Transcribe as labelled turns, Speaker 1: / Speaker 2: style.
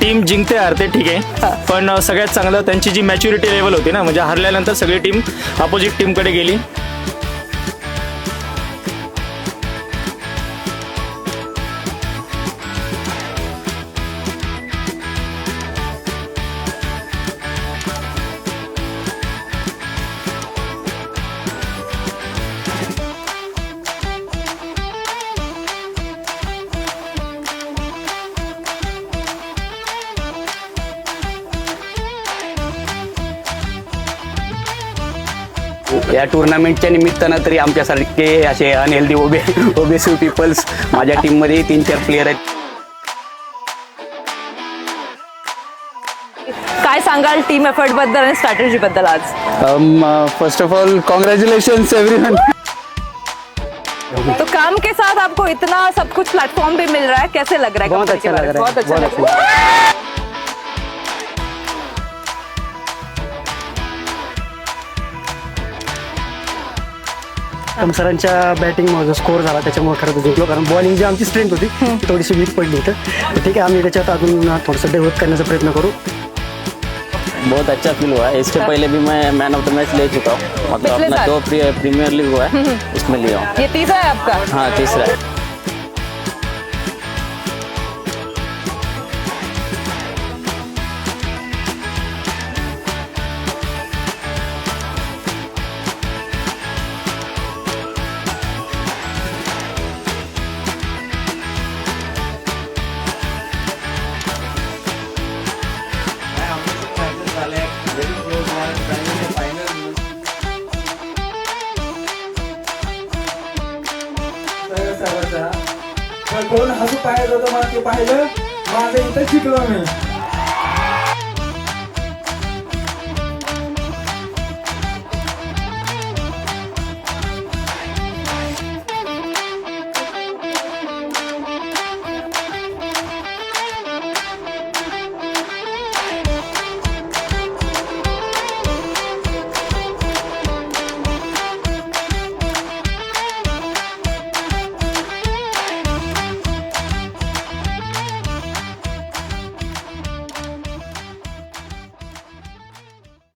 Speaker 1: Team जिंकते हारते ठीक आहे, पण सगळ्यात चांगलं त्यांची जी मॅच्युरिटी लेवल होती ना, म्हणजे हरल्यानंतर सगळी टीम अपोजिट टीमकडे गेली.
Speaker 2: या टुर्नामेंटच्या निमित्तानं तरी आमच्यासारखे असे अनहेल्दी ओबेसिव्ह पीपल्स माझ्या टीममध्ये 3-4 प्लेयर आहेत.
Speaker 3: काय सांगाल टीम एफर्ट बद्दल आणि स्ट्रॅटेजी बद्दल आज?
Speaker 4: First of all congratulations everyone.
Speaker 3: तो काम के साथ आपको इतना सब कुछ प्लेटफॉर्म भी मिल रहा है, कैसे लग रहा है?
Speaker 2: बहुत अच्छा लग रहा है,
Speaker 3: बहुत अच्छा
Speaker 2: बहुत
Speaker 3: लग रहा है.
Speaker 5: सरांच्या बॅटिंग स्कोर झाला त्याच्यामुळे खरं तर जिंकलो, कारण बॉलिंग जी आमची स्ट्रेंथ होती ती थोडीशी वीक पडली होती. तर ठीक आहे, आम्ही त्याच्यात अजून थोडंसं डेव्हलप करण्याचा प्रयत्न करू.
Speaker 6: बहुत अच्छा फील हुआ है. इसके पहले भी मैं मैन ऑफ द मैच ले चुका हूँ, मतलब
Speaker 3: पिछले
Speaker 6: अपना
Speaker 3: साल?
Speaker 6: 2 प्रीमियर लीग हुआ है उसमें लिया हूँ.
Speaker 3: ये तीसरा है आपका?
Speaker 6: हाँ, तीसरा है.
Speaker 7: कोण हसू पाहिलं होतं मला ते पाहिलं, माझं इथं शिकलो मी.